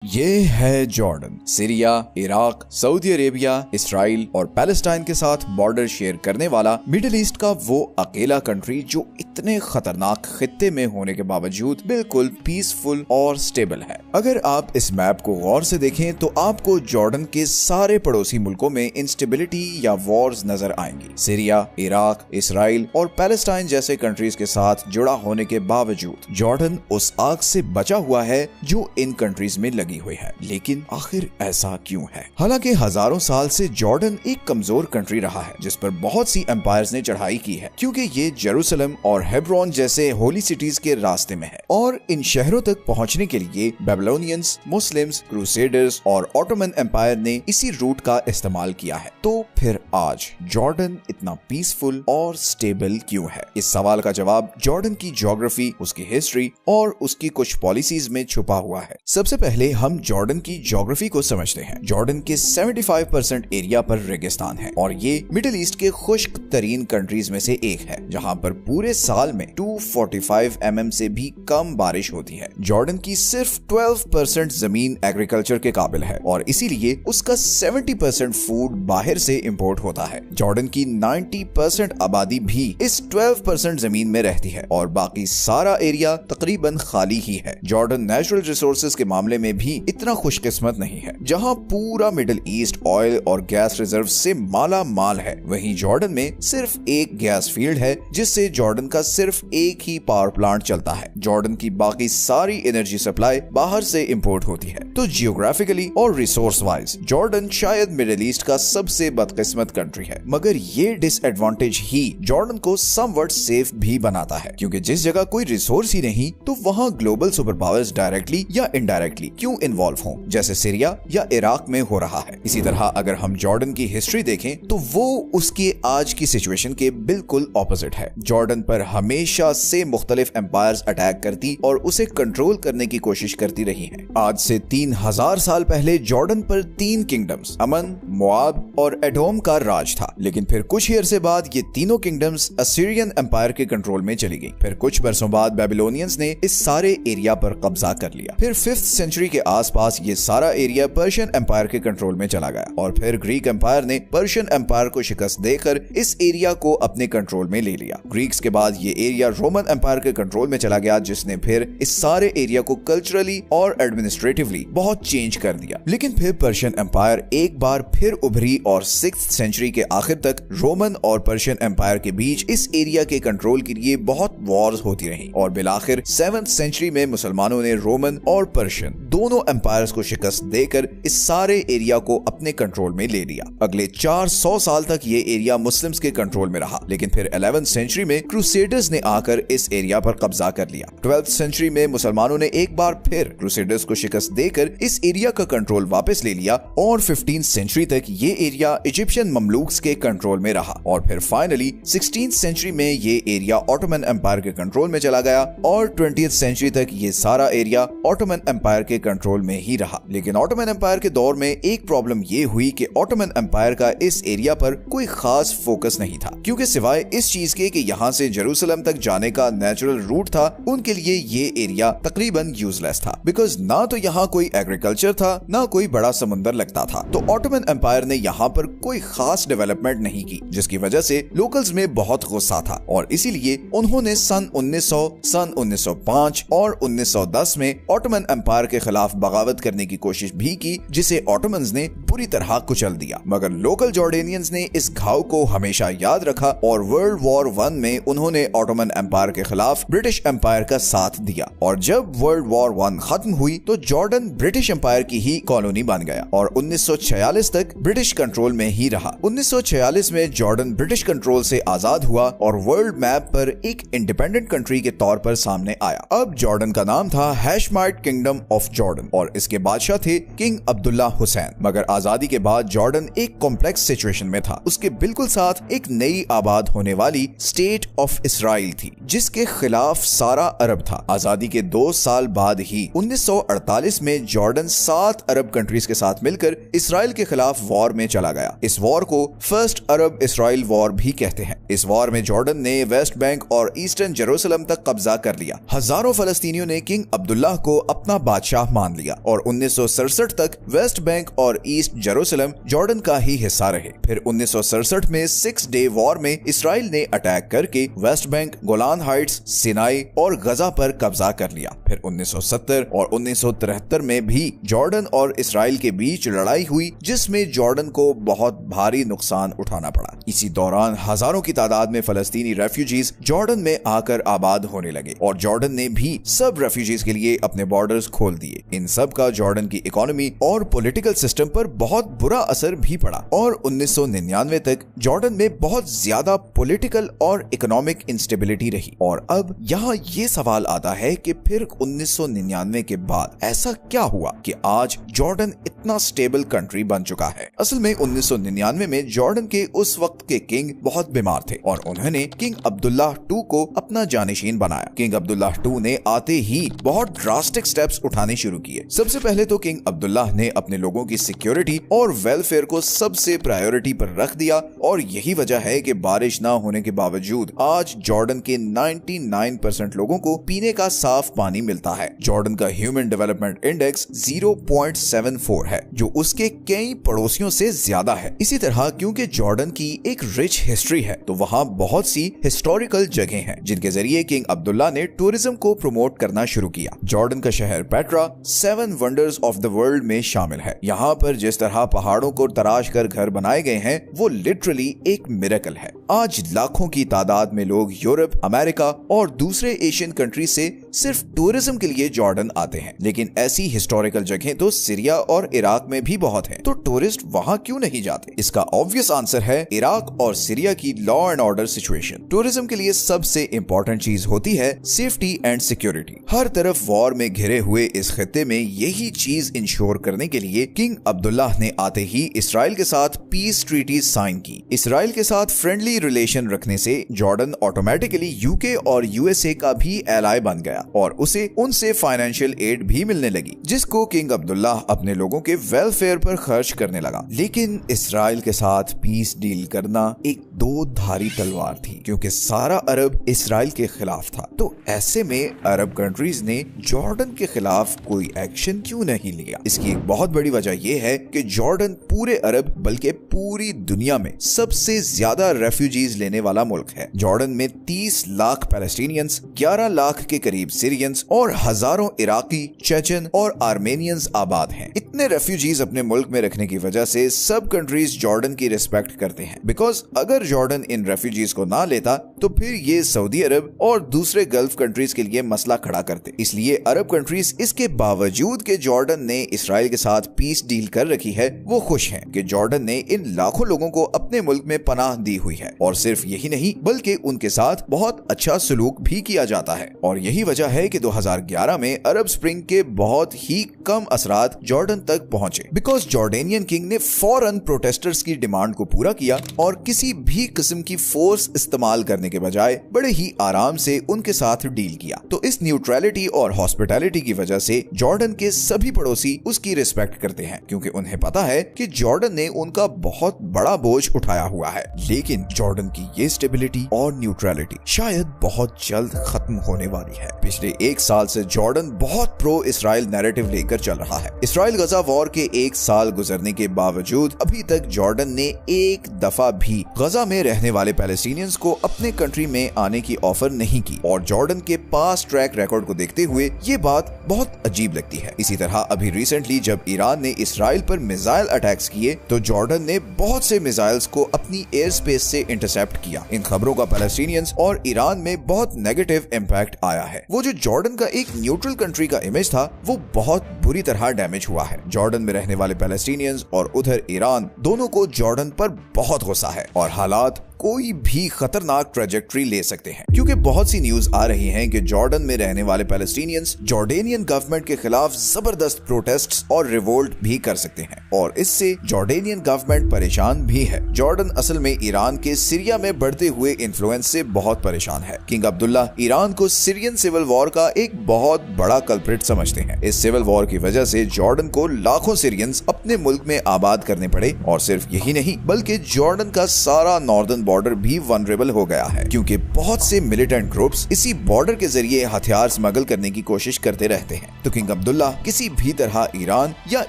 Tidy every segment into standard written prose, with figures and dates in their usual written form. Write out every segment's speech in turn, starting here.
ये है Jordan. Syria, Iraq, Saudi Arabia, Israel और पैलेस्टाइन के साथ बॉर्डर शेयर करने वाला मिडिल ईस्ट का वो अकेला कंट्री जो इतने खतरनाक खित्ते में होने के बावजूद बिल्कुल पीसफुल और स्टेबल है। अगर आप इस मैप को गौर से देखें तो आपको जॉर्डन के सारे पड़ोसी मुल्कों में इंस्टेबिलिटी या वॉर्स नजर आएंगी। सीरिया, इराक, इसराइल और पैलेस्टाइन जैसे कंट्रीज के साथ जुड़ा होने के बावजूद जॉर्डन उस आग से बचा हुआ है जो इन कंट्रीज में लगी हुई है। लेकिन आखिर ऐसा क्यों है? हालांकि हजारों साल से जॉर्डन एक कमजोर कंट्री रहा है जिस पर बहुत सी एम्पायर्स ने चढ़ाई की है, क्योंकि ये जेरूसलम और हेब्रोन जैसे होली सिटीज के रास्ते में है और इन शहरों तक पहुंचने के लिए बेबीलोनियंस, मुस्लिम्स, क्रूसेडर्स और ऑटोमन एम्पायर ने इसी रूट का इस्तेमाल किया है। तो फिर आज जॉर्डन इतना पीसफुल और स्टेबल क्यों है? इस सवाल का जवाब जॉर्डन की ज्योग्राफी, उसकी हिस्ट्री और उसकी कुछ पॉलिसीज में छुपा हुआ है। सबसे पहले हम जॉर्डन की ज्योग्राफी को समझते हैं। जॉर्डन के 75% एरिया पर रेगिस्तान है और ये मिडिल ईस्ट के खुश्क तरीन कंट्रीज में से एक है, जहां पर पूरे साल में 245 mm से भी कम बारिश होती है। जॉर्डन की सिर्फ 12% जमीन एग्रीकल्चर के काबिल है और इसीलिए उसका 70% फूड बाहर से इंपोर्ट होता है। जॉर्डन की 90% आबादी भी इस 12% जमीन में रहती है और बाकी सारा एरिया तकरीबन खाली ही है। जॉर्डन नेचुरल रिसोर्सेज के मामले में भी इतना खुशकिस्मत नहीं है। जहां पूरा मिडिल ईस्ट ऑयल और गैस रिजर्व से माला माल है, वहीं जॉर्डन में सिर्फ एक गैस फील्ड है जिससे जॉर्डन का सिर्फ एक ही पावर प्लांट चलता है। जॉर्डन की बाकी सारी एनर्जी सप्लाई बाहर से इंपोर्ट होती है। तो जियोग्राफिकली और रिसोर्स वाइज जॉर्डन शायद मिडिल ईस्ट का सबसे बदकिस्मत कंट्री है, मगर ये डिसएडवांटेज ही जॉर्डन को समवट सेफ भी बनाता है, क्योंकि जिस जगह कोई रिसोर्स ही नहीं तो वहां ग्लोबल सुपर पावर्स डायरेक्टली या इनडायरेक्टली क्यों इन्वॉल्व हों, जैसे सीरिया या इराक में हो रहा है। इसी तरह अगर हम जॉर्डन की हिस्ट्री देखें तो वो उसके आज की सिचुएशन के बिल्कुल ऑपोजिट है। जॉर्डन पर हमेशा से मुख्तलिफ एम्पायर्स अटैक करती और उसे कंट्रोल करने की कोशिश करती रही हैं। आज से 3000 साल पहले जॉर्डन पर 3 किंगडम्स अमन, मोआब और एडोम का राज था, लेकिन फिर कुछ ही अरसे बाद ये तीनों किंगडम्स असीरियन एम्पायर के कंट्रोल में चली गई। फिर कुछ बरसों बाद बेबीलोनियंस ने इस सारे एरिया पर कब्जा कर लिया। फिर 5th सेंचुरी के आसपास ये सारा एरिया पर्शियन एम्पायर के कंट्रोल में चला गया और फिर ग्रीक एम्पायर ने पर्शियन एम्पायर को शिकस्त देकर इस एरिया को अपने कंट्रोल में ले लिया। ग्रीक्स के बाद ये एरिया रोमन एम्पायर के कंट्रोल में चला गया, जिसने फिर इस सारे एरिया को कल्चरली और एडमिनिस्ट्रेटिवली बहुत चेंज कर दिया। लेकिन फिर पर्शियन एम्पायर एक बार फिर उभरी और 6th सेंचुरी के आखिर तक रोमन और पर्शियन एम्पायर के बीच इस एरिया के कंट्रोल के लिए बहुत वॉर्स होती रही और बिलाखिर 7th सेंचुरी में मुसलमानों ने रोमन और पर्शियन दोनों एम्पायर्स को शिकस्त देकर इस सारे एरिया को अपने कंट्रोल में ले लिया। अगले 400 साल तक ये एरिया मुस्लिम्स के कंट्रोल में रहा, लेकिन फिर 11th सेंचुरी में क्रूसेडर्स ने आकर इस एरिया पर कब्जा कर लिया। 12th सेंचुरी में मुसलमानों ने एक बार फिर क्रूसेडर्स को शिकस्त देकर इस एरिया का कंट्रोल वापस ले लिया और 15th सेंचुरी तक ये एरिया इजिप्शियन ममलूक्स के कंट्रोल में रहा और फिर फाइनली 16th सेंचुरी में ये एरिया ऑटोमन एम्पायर के कंट्रोल में चला गया और 20th सेंचुरी तक ये सारा एरिया ऑटोमन एम्पायर के कंट्रोल में ही रहा। लेकिन ऑटोमन एम्पायर के दौर में एक प्रॉब्लम ये हुई कि ऑटोमन एम्पायर का इस एरिया पर कोई खास फोकस नहीं था, क्योंकि सिवाय इस चीज के कि यहाँ से जेरूसलम तक जाने का नेचुरल रूट था, उनके लिए ये एरिया तकरीबन यूजलेस था, बिकॉज ना तो यहाँ कोई एग्रीकल्चर था ना कोई बड़ा समुंदर लगता था। तो ऑटोमन एम्पायर ने यहाँ पर कोई खास डेवलपमेंट नहीं की, जिसकी वजह से लोकल्स में बहुत गुस्सा था और इसीलिए उन्होंने सन 1900, सन 1905 और 1910 में ऑटोमन एम्पायर के खिलाफ बगावत करने की कोशिश भी की, जिसे ऑटोमन्स ने बुरी तरह कुचल दिया। मगर लोकल जॉर्डेनियंस ने इस घाव को हमेशा याद रखा और वर्ल्ड वॉर 1 में उन्होंने ऑटोमन एम्पायर के खिलाफ ब्रिटिश एम्पायर का साथ दिया और जब वर्ल्ड वॉर 1 खत्म हुई तो जॉर्डन ब्रिटिश एम्पायर की ही कॉलोनी बन गया और 1946 तक ब्रिटिश कंट्रोल में ही रहा। 1946 में जॉर्डन ब्रिटिश कंट्रोल से आजाद हुआ और वर्ल्ड मैप पर एक इंडिपेंडेंट कंट्री के तौर पर सामने आया। अब जॉर्डन का नाम था हैशमाइट किंगडम ऑफ जॉर्डन और इसके बादशाह थे किंग अब्दुल्ला हुसैन। मगर आजादी के बाद जॉर्डन एक कॉम्प्लेक्स सिचुएशन में था। उसके बिल्कुल साथ एक नई आबाद होने वाली स्टेट ऑफ इसराइल थी, जिसके खिलाफ सारा अरब था। आजादी के 2 साल बाद ही 1948 में जॉर्डन 7 अरब कंट्रीज के साथ मिलकर इसराइल के खिलाफ वॉर में चला गया इस वॉर को फर्स्ट अरब इसराइल वॉर भी कहते हैं। इस वॉर में जॉर्डन ने वेस्ट बैंक और ईस्टर्न जेरूसलम तक कब्जा कर लिया। हजारों फलस्तीनियों ने किंग अब्दुल्लाह को अपना बादशाह मान लिया और 1967 तक वेस्ट बैंक और ईस्ट जेरूसलम जॉर्डन का ही हिस्सा रहे। फिर 1967 में 6 डे वॉर में इसराइल ने अटैक करके West Bank, Golan Heights, Sinai और गजा पर कब्जा कर लिया। फिर 1970 और 1973 में भी जॉर्डन और इसराइल के बीच लड़ाई हुई, जिसमें जॉर्डन को बहुत भारी नुकसान उठाना पड़ा। इसी दौरान हजारों की तादाद में फलस्तीनी रेफ्यूजीज जॉर्डन में आकर आबाद होने लगे और जॉर्डन ने भी सब रेफ्यूजीज के लिए अपने बॉर्डर्स खोल दिए। इन सब का जॉर्डन की इकोनॉमी और पॉलिटिकल सिस्टम पर बहुत बुरा असर भी पड़ा और 1999 तक जॉर्डन में बहुत ज्यादा पॉलिटिकल और इकोनॉमिक इंस्टेबिलिटी रही। और अब यहाँ ये सवाल आता है कि फिर 1999 के बाद ऐसा क्या हुआ कि आज जॉर्डन इतना स्टेबल कंट्री बन चुका है। असल में 1999 में जॉर्डन के उस वक्त के किंग बहुत बीमार थे और उन्होंने किंग अब्दुल्लाह II को अपना जानशीन बनाया। किंग अब्दुल्लाह II ने आते ही बहुत ड्रास्टिक स्टेप्स उठाने शुरू किए। सबसे पहले तो किंग अब्दुल्लाह ने अपने लोगों की सिक्योरिटी और वेलफेयर को सबसे प्रायोरिटी पर रख दिया और यही वजह है कि बारिश ना होने के बावजूद आज जॉर्डन के 99% लोगों को पीने का साफ पानी मिलता है। जॉर्डन का ह्यूमन डेवलपमेंट इंडेक्स 0.74 है, जो उसके कई पड़ोसियों से ज्यादा है। इसी तरह क्योंकि जॉर्डन की एक रिच हिस्ट्री है तो वहाँ बहुत सी हिस्टोरिकल जगह हैं जिनके जरिए किंग अब्दुल्ला ने टूरिज्म को प्रमोट करना शुरू किया। जॉर्डन का शहर Petra 7 wonders of the world में शामिल है। यहाँ पर जिस तरह पहाड़ों को तराश कर घर बनाए गए हैं वो लिटरली एक मिरेकल है। आज लाखों की तादाद में लोग यूरोप, अमेरिका और दूसरे एशियन कंट्री से सिर्फ टूरिज्म के लिए जॉर्डन आते हैं, लेकिन ऐसी हिस्टोरिकल जगह तो सीरिया और इराक में भी बहुत है, तो टूरिस्ट वहाँ क्यों नहीं जाते? इसका ऑब्वियस आंसर है इराक और सीरिया की law and order situation. Tourism के लिए सबसे इम्पोर्टेंट चीज होती है सेफ्टी एंड सिक्योरिटी। हर तरफ वॉर में घिरे हुए इस खित्ते में यही चीज इंश्योर करने के लिए किंग अब्दुल्लाह ने आते ही इसराइल के साथ पीस ट्रीटी साइन की। इसराइल के साथ फ्रेंडली रिलेशन रखने से जॉर्डन ऑटोमेटिकली यूके और यूएसए का भी एलाय बन गया और उसे उनसे फाइनेंशियल एड भी मिलने लगी, जिसको किंग अब्दुल्लाह अपने लोगों के वेलफेयर पर खर्च करने लगा। लेकिन इसराइल के साथ पीस डील करना एक दो धारी तलवार थी, क्योंकि सारा अरब इसराइल के खिलाफ था। तो ऐसे में अरब कंट्रीज ने जॉर्डन के खिलाफ कोई एक्शन क्यों नहीं लिया? इसकी एक बहुत बड़ी वजह यह है कि जॉर्डन पूरे अरब बल्कि पूरी दुनिया में सबसे ज्यादा रेफ्यूजीज लेने वाला मुल्क है। जॉर्डन में 30 लाख पैलेस्टीनियंस, 11 लाख के करीब सीरियंस और हजारों इराकी, चेचन और आर्मेनियंस आबाद हैं। इतने रेफ्यूजीज अपने मुल्क में रखने की वजह से सब कंट्रीज जॉर्डन की रिस्पेक्ट करते हैं, बिकॉज अगर जॉर्डन इन रेफ्यूजीज को ना लेता तो फिर ये सऊदी अरब और दूसरे गल्फ कंट्रीज के लिए मसला खड़ा करते। इसलिए अरब कंट्रीज इसके बावजूद कि जॉर्डन ने इसराइल के साथ पीस डील कर रखी है, वो खुश हैं कि जॉर्डन ने इन लाखों लोगों को अपने मुल्क में पनाह दी हुई है और सिर्फ यही नहीं बल्कि उनके साथ बहुत अच्छा सलूक भी किया जाता है। और यही वजह है कि 2011 में अरब स्प्रिंग के बहुत ही कम असरात जॉर्डन तक पहुंचे, बिकॉज जॉर्डेनियन किंग ने फौरन प्रोटेस्टर्स की डिमांड को पूरा किया और किसी भी किस्म की फोर्स इस्तेमाल करने के बजाय बड़े ही आराम से उनके साथ डील किया। तो इस न्यूट्रलिटी और हॉस्पिटैलिटी की वजह से जॉर्डन के सभी पड़ोसी उसकी रिस्पेक्ट करते हैं, क्योंकि उन्हें पता है कि जॉर्डन ने उनका बहुत बड़ा बोझ उठाया हुआ है। लेकिन जॉर्डन की ये स्टेबिलिटी और न्यूट्रलिटी शायद बहुत जल्द खत्म होने वाली है। पिछले 1 साल से जॉर्डन बहुत प्रो इसराइल नैरेटिव लेकर चल रहा है। इसराइल गजा वॉर के 1 साल गुजरने के बावजूद अभी तक जॉर्डन ने एक दफा भी गजा में रहने वाले पैलेस्टीनियंस को अपने कंट्री में आने की ऑफर नहीं की और जॉर्डन के पास ट्रैक रिकॉर्ड को देखते हुए ये बात बहुत अजीब लगती है। इसी तरह अभी रिसेंटली जब ईरान ने इसराइल पर मिसाइल अटैक्स किए तो जॉर्डन ने बहुत से मिसाइल्स को अपनी एयर स्पेस से इंटरसेप्ट किया। इन खबरों का पैलेस्टीनियंस और ईरान में बहुत नेगेटिव इम्पैक्ट आया है। वो जो जॉर्डन का एक न्यूट्रल कंट्री का इमेज था वो बहुत बुरी तरह डैमेज हुआ है। जॉर्डन में रहने वाले पैलेस्टीनियंस और उधर ईरान दोनों को जॉर्डन पर बहुत गुस्सा है और हालात कोई भी खतरनाक ट्रेजेक्ट्री ले सकते हैं, क्योंकि बहुत सी न्यूज आ रही हैं कि जॉर्डन में रहने वाले पैलेस्टीनियंस जॉर्डेनियन गवर्नमेंट के खिलाफ जबरदस्त प्रोटेस्ट्स और रिवोल्ट भी कर सकते हैं, और इससे जॉर्डेनियन गवर्नमेंट परेशान भी है। जॉर्डन असल में ईरान के सीरिया में बढ़ते हुए इन्फ्लुएंस से बहुत परेशान है। किंग अब्दुल्ला ईरान को सीरियन सिविल वॉर का एक बहुत बड़ा कल्प्रिट समझते हैं। इस सिविल वॉर की वजह से जॉर्डन को लाखों सीरियंस अपने मुल्क में आबाद करने पड़े, और सिर्फ यही नहीं बल्कि जॉर्डन का सारा नॉर्दर्न बॉर्डर भी वनरेबल हो गया है, क्योंकि बहुत से मिलिटेंट ग्रुप्स इसी बॉर्डर के जरिए हथियार स्मगल करने की कोशिश करते रहते हैं। तो किंग अब्दुल्ला किसी भी तरह ईरान या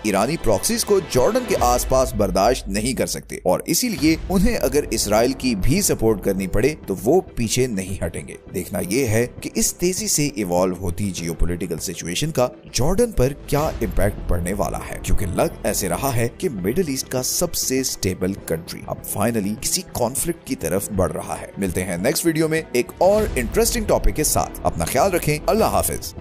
ईरानी प्रॉक्सीज को जॉर्डन के आसपास बर्दाश्त नहीं कर सकते, और इसीलिए उन्हें अगर इसराइल की भी सपोर्ट करनी पड़े तो वो पीछे नहीं हटेंगे। देखना ये है कि इस तेजी से इवॉल्व होती जियोपॉलिटिकल सिचुएशन का जॉर्डन पर क्या इम्पैक्ट पड़ने वाला है, क्योंकि लग ऐसे रहा है कि मिडिल ईस्ट का सबसे स्टेबल कंट्री अब फाइनली किसी कॉन्फ्लिक्ट की तरफ बढ़ रहा है। मिलते हैं नेक्स्ट वीडियो में एक और इंटरेस्टिंग टॉपिक के साथ। अपना ख्याल रखें। अल्लाह हाफिज।